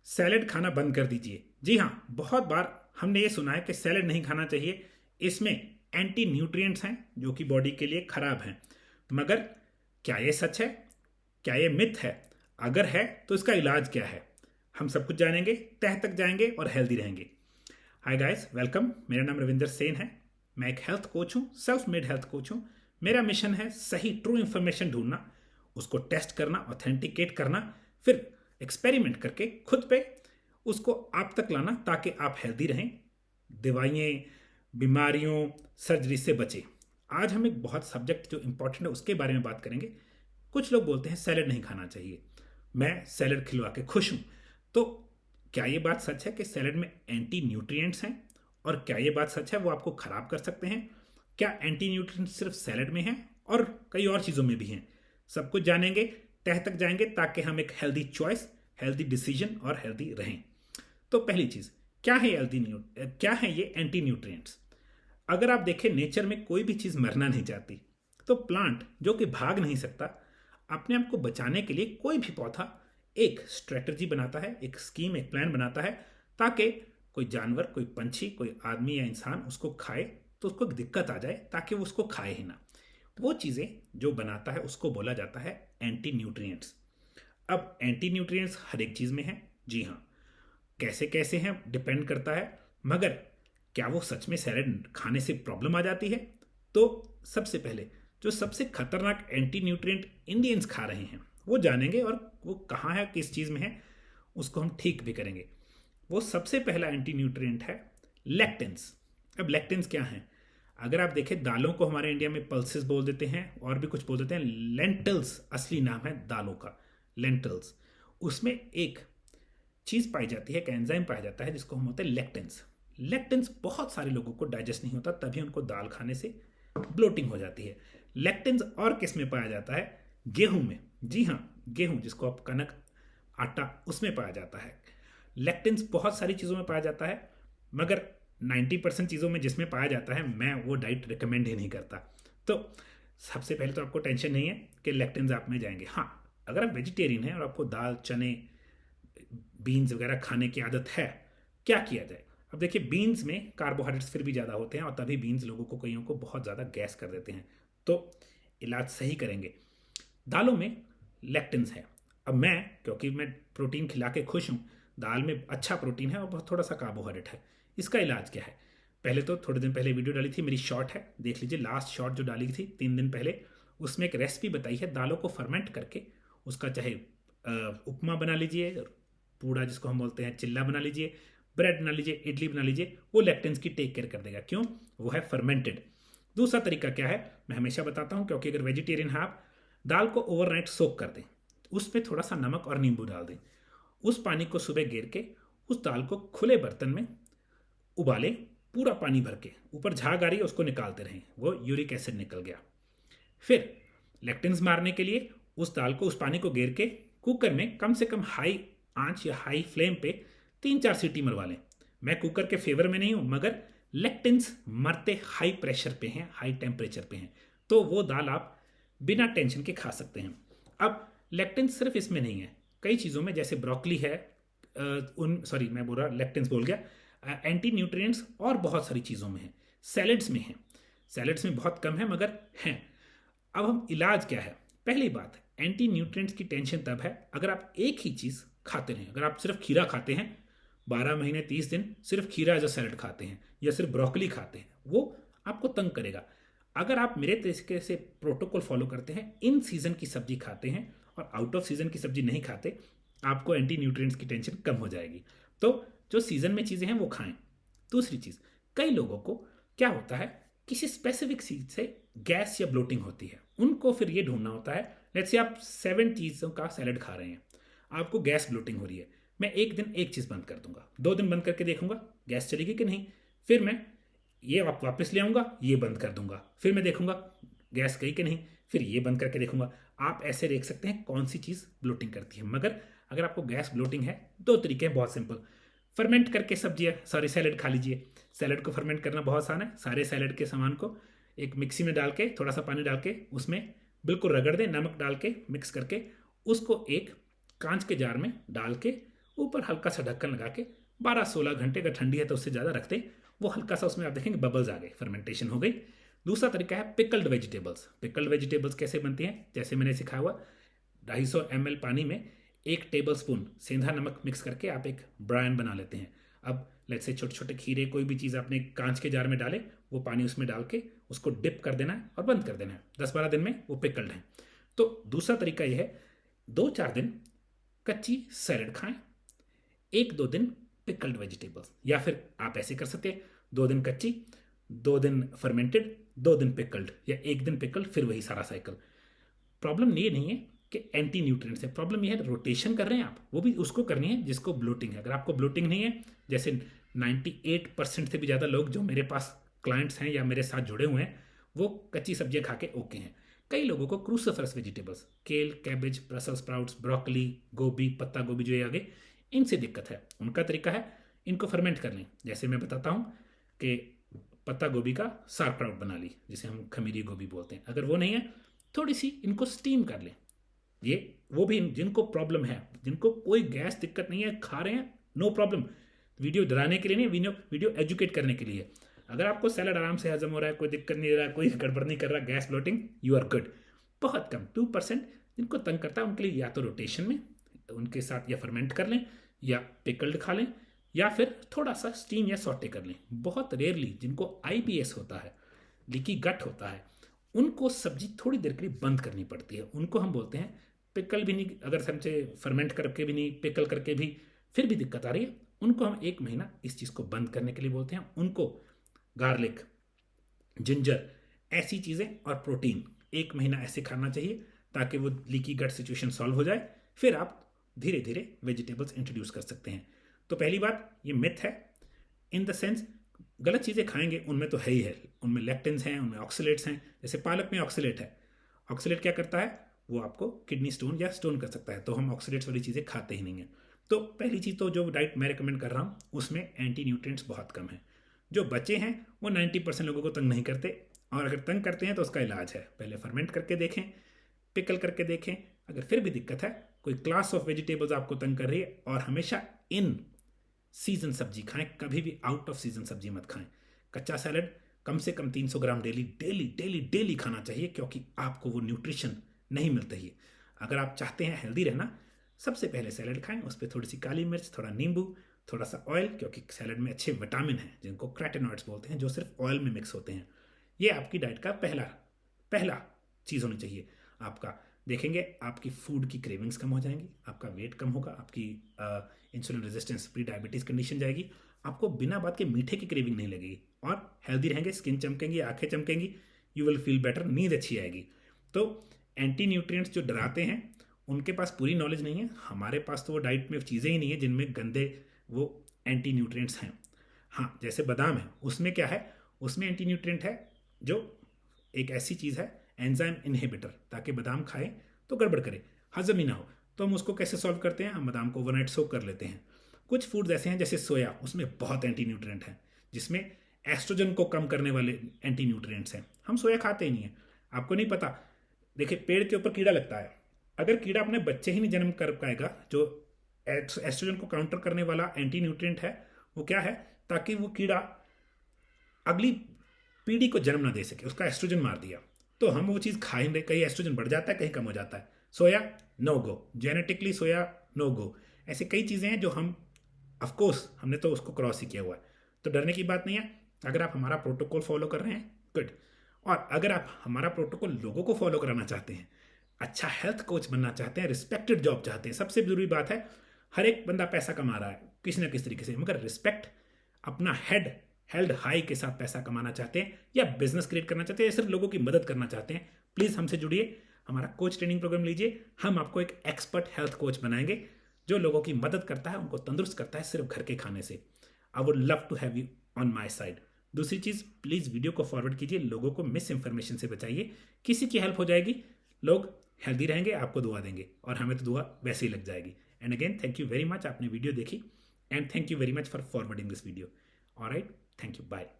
Salad खाना बंद कर दीजिए। जी हाँ, बहुत बार हमने ये सुना है कि सैलेड नहीं खाना चाहिए, इसमें एंटी न्यूट्रिएंट्स हैं जो कि बॉडी के लिए खराब हैं। मगर क्या ये सच है? क्या ये मिथ है? अगर है तो इसका इलाज क्या है? हम सब कुछ जानेंगे, तह तक जाएंगे और हेल्दी रहेंगे। Hi guys, welcome. मेरा नाम रविंदर सेन है। मैं एक हेल्थ कोच हूँ, सेल्फ मेड हेल्थ कोच हूँ। मेरा मिशन है सही ट्रू इन्फॉर्मेशन ढूंढना, उसको टेस्ट करना, ऑथेंटिकेट करना, फिर एक्सपेरिमेंट करके खुद पे उसको आप तक लाना ताकि आप हेल्दी रहें, दवाइयाँ, बीमारियों, सर्जरी से बचें। आज हम एक बहुत सब्जेक्ट जो इम्पोर्टेंट है उसके बारे में बात करेंगे। कुछ लोग बोलते हैं सैलड नहीं खाना चाहिए, मैं सैलड खिलवा के खुश हूँ। तो क्या ये बात सच है कि सैलड में एंटी न्यूट्रिएंट्स हैं? और क्या ये बात सच है वो आपको खराब कर सकते हैं? क्या एंटी न्यूट्रिएंट्स सिर्फ सैलड में हैं और कई और चीज़ों में भी हैं? सब कुछ जानेंगे, तह तक जाएंगे ताकि हम एक हेल्दी चॉइस, हेल्दी डिसीजन और हेल्दी रहें। तो पहली चीज़, क्या है ये एंटी न्यूट्रिएंट्स? अगर आप देखें नेचर में कोई भी चीज़ मरना नहीं चाहती, तो प्लांट जो कि भाग नहीं सकता, अपने आप को बचाने के लिए कोई भी पौधा एक स्ट्रेटजी बनाता है, एक स्कीम, एक प्लान बनाता है ताकि कोई जानवर, कोई पंछी, कोई आदमी या इंसान उसको खाए तो उसको दिक्कत आ जाए, ताकि वो उसको खाए ही ना। वो चीज़ें जो बनाता है उसको बोला जाता है एंटी न्यूट्रिएंट्स। अब एंटी न्यूट्रिएंट्स हर एक चीज़ में है। जी हाँ, कैसे कैसे हैं डिपेंड करता है। मगर क्या वो सच में सैलेड खाने से प्रॉब्लम आ जाती है? तो सबसे पहले जो सबसे खतरनाक एंटी न्यूट्रिएंट इंडियंस खा रहे हैं वो जानेंगे, और वो कहाँ है, किस चीज़ में है, उसको हम ठीक भी करेंगे। वो सबसे पहला एंटी न्यूट्रिएंट है लेक्टिन्स। अब लेक्टिन्स क्या हैं? अगर आप देखें, दालों को हमारे इंडिया में पल्सेस बोल देते हैं और भी कुछ बोल देते हैं। लेंटल्स असली नाम है दालों का, लेंटल्स। उसमें एक चीज़ पाई जाती है, एक एंजाइम पाया जाता है जिसको हम बोलते हैं लेक्टिन्स। लेक्टिन्स बहुत सारे लोगों को डाइजेस्ट नहीं होता, तभी उनको दाल खाने से ब्लोटिंग हो जाती है। लेक्टिन्स और किस में पाया जाता है? गेहूं में। जी हाँ, गेहूं जिसको आप कनक, आटा, उसमें पाया जाता है। लेक्टिन्स बहुत सारी चीज़ों में पाया जाता है, मगर 90% चीज़ों में जिसमें पाया जाता है मैं वो डाइट रिकमेंड ही नहीं करता। तो सबसे पहले तो आपको टेंशन नहीं है कि लेक्टिन्स आप में जाएंगे। हाँ, अगर आप वेजिटेरियन हैं और आपको दाल, चने, बीन्स वगैरह खाने की आदत है, क्या किया जाए? अब देखिए, बीन्स में कार्बोहाइड्रेट्स फिर भी ज़्यादा होते हैं और तभी बीन्स लोगों को, कईयों को बहुत ज़्यादा गैस कर देते हैं। तो इलाज सही करेंगे। दालों में लेक्टिन्स है। अब मैं, क्योंकि मैं प्रोटीन खिला के खुश हूँ, दाल में अच्छा प्रोटीन है और बहुत थोड़ा सा कार्बोहाइड्रेट है। इसका इलाज क्या है? पहले तो थोड़े दिन पहले वीडियो डाली थी, मेरी शॉर्ट है, देख लीजिए। लास्ट शॉर्ट जो डाली थी 3 दिन पहले, उसमें एक रेसिपी बताई है दालों को फर्मेंट करके। उसका चाहे उपमा बना लीजिए, पूड़ा जिसको हम बोलते हैं, चिल्ला बना लीजिए, ब्रेड बना लीजिए, इडली बना लीजिए, वो लेक्टिन्स की टेक केयर कर देगा। क्यों? वो है फर्मेंटेड। दूसरा तरीका क्या है, मैं हमेशा बताता हूँ, क्योंकि अगर वेजिटेरियन है आप, दाल को ओवरनाइट सोक कर दें, उसमें थोड़ा सा नमक और नींबू डाल दें, उस पानी को सुबह गिर के उस दाल को खुले बर्तन में उबालें, पूरा पानी भर के। ऊपर झाग आ रही है उसको निकालते रहें, वो यूरिक एसिड निकल गया। फिर लेक्टिन्स मारने के लिए उस दाल को, उस पानी को गिर के कुकर में कम से कम हाई आंच या हाई फ्लेम पे 3-4 सीटी मरवा लें। मैं कुकर के फेवर में नहीं हूं, मगर लेक्टिन्स मरते हाई प्रेशर पे हैं, हाई टेम्परेचर पे हैं, तो वो दाल आप बिना टेंशन के खा सकते हैं। अब लेक्टिन्स सिर्फ इसमें नहीं है, कई चीज़ों में, जैसे ब्रोकली है, मैं बोल रहा, लेक्टिन्स बोल गया। एंटी न्यूट्रिएंट्स और बहुत सारी चीज़ों में है, सैलड्स में है। सैलड्स में बहुत कम है, मगर हैं। अब हम इलाज क्या है? पहली बात, एंटी न्यूट्रिएंट्स की टेंशन तब है अगर आप एक ही चीज़ खाते रहें। अगर आप सिर्फ खीरा खाते हैं, 12 महीने 30 दिन सिर्फ खीरा एज अ सैलड खाते हैं, या सिर्फ ब्रोकली खाते हैं, वो आपको तंग करेगा। अगर आप मेरे तरीके से प्रोटोकॉल फॉलो करते हैं, इन सीजन की सब्जी खाते हैं और आउट ऑफ सीजन की सब्जी नहीं खाते, आपको एंटी न्यूट्रिएंट्स की टेंशन कम हो जाएगी। तो जो सीजन में चीज़ें हैं वो खाएं। दूसरी चीज़, कई लोगों को क्या होता है, किसी स्पेसिफिक चीज़ से गैस या ब्लोटिंग होती है, उनको फिर ये ढूंढना होता है। लेट्स से आप 7 चीज़ों का सैलड खा रहे हैं, आपको गैस ब्लोटिंग हो रही है। मैं एक दिन एक चीज़ बंद कर दूंगा, 2 दिन बंद करके देखूंगा गैस चलेगी कि नहीं, फिर मैं ये वापस ले आऊँगा, ये बंद कर दूंगा, फिर मैं देखूंगा गैस गई कि नहीं, फिर ये बंद करके देखूंगा। आप ऐसे देख सकते हैं कौन सी चीज़ ब्लोटिंग करती है। मगर अगर आपको गैस ब्लोटिंग है, 2 तरीके हैं, बहुत सिंपल। फर्मेंट करके सब्जियाँ, सॉरी, सैलड खा लीजिए। सैलड को फर्मेंट करना बहुत आसान है। सारे सैलड के सामान को एक मिक्सी में डाल के, थोड़ा सा पानी डाल के, उसमें बिल्कुल रगड़ दें, नमक डाल के मिक्स करके, उसको एक कांच के जार में डाल के ऊपर हल्का सा ढक्कन लगा के 12-16 घंटे, अगर ठंडी है तो उससे ज़्यादा रखते, वो हल्का सा उसमें आप देखेंगे बबल्स आ गए, फर्मेंटेशन हो गई। दूसरा तरीका है पिकल्ड वेजिटेबल्स। पिकल्ड वेजिटेबल्स कैसे बनती हैं? जैसे मैंने सिखाया हुआ, 250 ml पानी में 1 टेबल स्पून सेंधा नमक मिक्स करके आप एक ब्रायन बना लेते हैं। अब लेट्स से छोटे छोटे खीरे, कोई भी चीज़ आपने कांच के जार में डाले, वो पानी उसमें डाल के उसको डिप कर देना है और बंद कर देना है। 10-12 दिन में वो पिकल्ड है। तो दूसरा तरीका ये है, 2-4 दिन कच्ची सैलड खाएं, 1-2 दिन पिकल्ड वेजिटेबल्स। या फिर आप ऐसे कर सकते हैं, 2 दिन कच्ची, 2 दिन फर्मेंटेड, 2 दिन पिकल्ड, या 1 दिन पिकल्ड, फिर वही सारा साइकिल। प्रॉब्लम ये नहीं है कि एंटी न्यूट्रिएंट्स है, प्रॉब्लम ये है रोटेशन कर रहे हैं आप, वो भी उसको करनी है जिसको ब्लोटिंग है। अगर आपको ब्लोटिंग नहीं है, जैसे 98% से भी ज़्यादा लोग जो मेरे पास क्लाइंट्स हैं या मेरे साथ जुड़े हुए हैं, वो कच्ची सब्जियां खा के ओके हैं। कई लोगों को क्रूसिफरस वेजिटेबल्स, केल, कैबेज, ब्रसल्स स्प्राउट्स, ब्रोकली, गोभी, पत्ता गोभी जो ये आगे, इनसे दिक्कत है। उनका तरीका है इनको फर्मेंट कर लें। जैसे मैं बताता हूँ कि पत्ता गोभी का सार्कराउट बना ली, जिसे हम खमीरी गोभी बोलते हैं। अगर वो नहीं है, थोड़ी सी इनको स्टीम कर लें। ये वो भी जिनको प्रॉब्लम है, जिनको कोई गैस दिक्कत नहीं है, खा रहे हैं, नो प्रॉब्लम। वीडियो डराने के लिए नहीं, वीडियो एजुकेट करने के लिए। अगर आपको सैलड आराम से हजम हो रहा है, कोई दिक्कत नहीं रहा, कोई गड़बड़ नहीं कर रहा, gas bloating, you are good. बहुत कम 2% जिनको तंग करता है, उनके लिए या तो रोटेशन में उनके साथ या फर्मेंट कर लें, या पिकल्ड खा लें, या फिर थोड़ा सा स्टीम या सॉटे कर लें। बहुत रेयरली जिनको IBS होता है, लीकी गट होता है, उनको सब्जी थोड़ी देर के लिए बंद करनी पड़ती है। उनको हम बोलते हैं पिकल भी नहीं, अगर हमसे फर्मेंट करके भी नहीं, पिकल करके भी फिर भी दिक्कत आ रही है, उनको हम 1 महीना इस चीज़ को बंद करने के लिए बोलते हैं। उनको गार्लिक, जिंजर, ऐसी चीज़ें और प्रोटीन 1 महीना ऐसे खाना चाहिए, ताकि वो लीकी गट सिचुएशन सॉल्व हो जाए। फिर आप धीरे धीरे वेजिटेबल्स इंट्रोड्यूस कर सकते हैं। तो पहली बात, ये मिथ है, इन द सेंस गलत चीज़ें खाएंगे उनमें तो है ही है, उनमें लेक्टिन्स हैं, उनमें ऑक्सीलेट्स हैं। जैसे पालक में ऑक्सीलेट है, ऑक्सीलेट क्या करता है, वो आपको किडनी स्टोन या स्टोन कर सकता है, तो हम ऑक्सीडेट्स वाली चीज़ें खाते ही नहीं हैं। तो पहली चीज़, तो जो डाइट मैं रिकमेंड कर रहा हूँ उसमें एंटी न्यूट्रिएंट्स बहुत कम है। जो बचे हैं वो 90% लोगों को तंग नहीं करते, और अगर तंग करते हैं तो उसका इलाज है, पहले फर्मेंट करके देखें, पिकल करके देखें। अगर फिर भी दिक्कत है, कोई क्लास ऑफ वेजिटेबल्स आपको तंग कर रही है, और हमेशा इन सीजन सब्जी खाएं, कभी भी आउट ऑफ सीजन सब्जी मत खाएं। कच्चा सैलड कम से कम 300 ग्राम डेली डेली डेली डेली खाना चाहिए, क्योंकि आपको वो न्यूट्रिशन नहीं मिलता ही। अगर आप चाहते हैं हेल्दी रहना, सबसे पहले सैलड खाएं, उस पर थोड़ी सी काली मिर्च, थोड़ा नींबू, थोड़ा सा ऑयल, क्योंकि सैलड में अच्छे विटामिन हैं जिनको कैरोटीनॉइड्स बोलते हैं, जो सिर्फ ऑयल में मिक्स होते हैं। ये आपकी डाइट का पहला चीज़ होनी चाहिए। आपका देखेंगे आपकी फूड की क्रेविंग्स कम हो जाएंगी, आपका वेट कम होगा, आपकी insulin resistance, pre diabetes condition जाएगी, आपको बिना बात के मीठे की क्रेविंग नहीं लगेगी, और हेल्दी रहेंगे, स्किन चमकेंगी, आंखें चमकेंगी, यू विल फील बेटर, नींद अच्छी आएगी। तो एंटी न्यूट्रिएंट्स जो डराते हैं, उनके पास पूरी नॉलेज नहीं है। हमारे पास तो वो डाइट में चीज़ें ही नहीं है जिनमें गंदे वो एंटी न्यूट्रिएंट्स हैं। हाँ, जैसे बादाम है, उसमें क्या है, उसमें एंटी न्यूट्रिएंट है जो एक ऐसी चीज़ है, एंजाइम इनहिबिटर, ताकि बादाम खाएं तो गड़बड़ करे, हजम ही ना हो। तो हम उसको कैसे सॉल्व करते हैं, हम बादाम को ओवरनाइट सोक कर लेते हैं। कुछ फूड्स ऐसे हैं जैसे सोया, उसमें बहुत एंटी न्यूट्रिएंट हैं, जिसमें एस्ट्रोजन को कम करने वाले एंटी न्यूट्रिएंट्स हैं। हम सोया खाते ही नहीं है, आपको नहीं पता। देखिए, पेड़ के ऊपर कीड़ा लगता है, अगर कीड़ा अपने बच्चे ही नहीं जन्म कर पाएगा, जो एस्ट्रोजन को काउंटर करने वाला एंटी न्यूट्रिएंट है, वो क्या है, ताकि वो कीड़ा अगली पीढ़ी को जन्म ना दे सके, उसका एस्ट्रोजन मार दिया, तो हम वो चीज़ खा ही नहीं। कहीं एस्ट्रोजन बढ़ जाता है, कहीं कम हो जाता है। सोया नो गो, जेनेटिकली सोया नो गो। ऐसे कई चीज़ें हैं जो हम, ऑफकोर्स हमने तो उसको क्रॉस ही किया हुआ है, तो डरने की बात नहीं है। अगर आप हमारा प्रोटोकॉल फॉलो कर रहे हैं, गुड। और अगर आप हमारा प्रोटोकॉल लोगों को फॉलो कराना चाहते हैं, अच्छा हेल्थ कोच बनना चाहते हैं, रिस्पेक्टेड जॉब चाहते हैं, सबसे जरूरी बात है, हर एक बंदा पैसा कमा रहा है किसी ना किसी तरीके से, मगर रिस्पेक्ट, अपना हेल्ड हाई के साथ पैसा कमाना चाहते हैं, या बिजनेस क्रिएट करना चाहते हैं, या सिर्फ लोगों की मदद करना चाहते हैं, प्लीज़ हमसे जुड़िए, हमारा कोच ट्रेनिंग प्रोग्राम लीजिए। हम आपको एक एक्सपर्ट हेल्थ कोच बनाएंगे जो लोगों की मदद करता है, उनको तंदुरुस्त करता है सिर्फ घर के खाने से। I would love to have you on my side. दूसरी चीज़, प्लीज़ वीडियो को फॉरवर्ड कीजिए, लोगों को मिस इन्फॉर्मेशन से बचाइए, किसी की हेल्प हो जाएगी, लोग हेल्दी रहेंगे, आपको दुआ देंगे, और हमें तो दुआ वैसे ही लग जाएगी। And again, thank you very much, आपने वीडियो देखी, and thank you very much for forwarding this video. Alright, thank you, bye.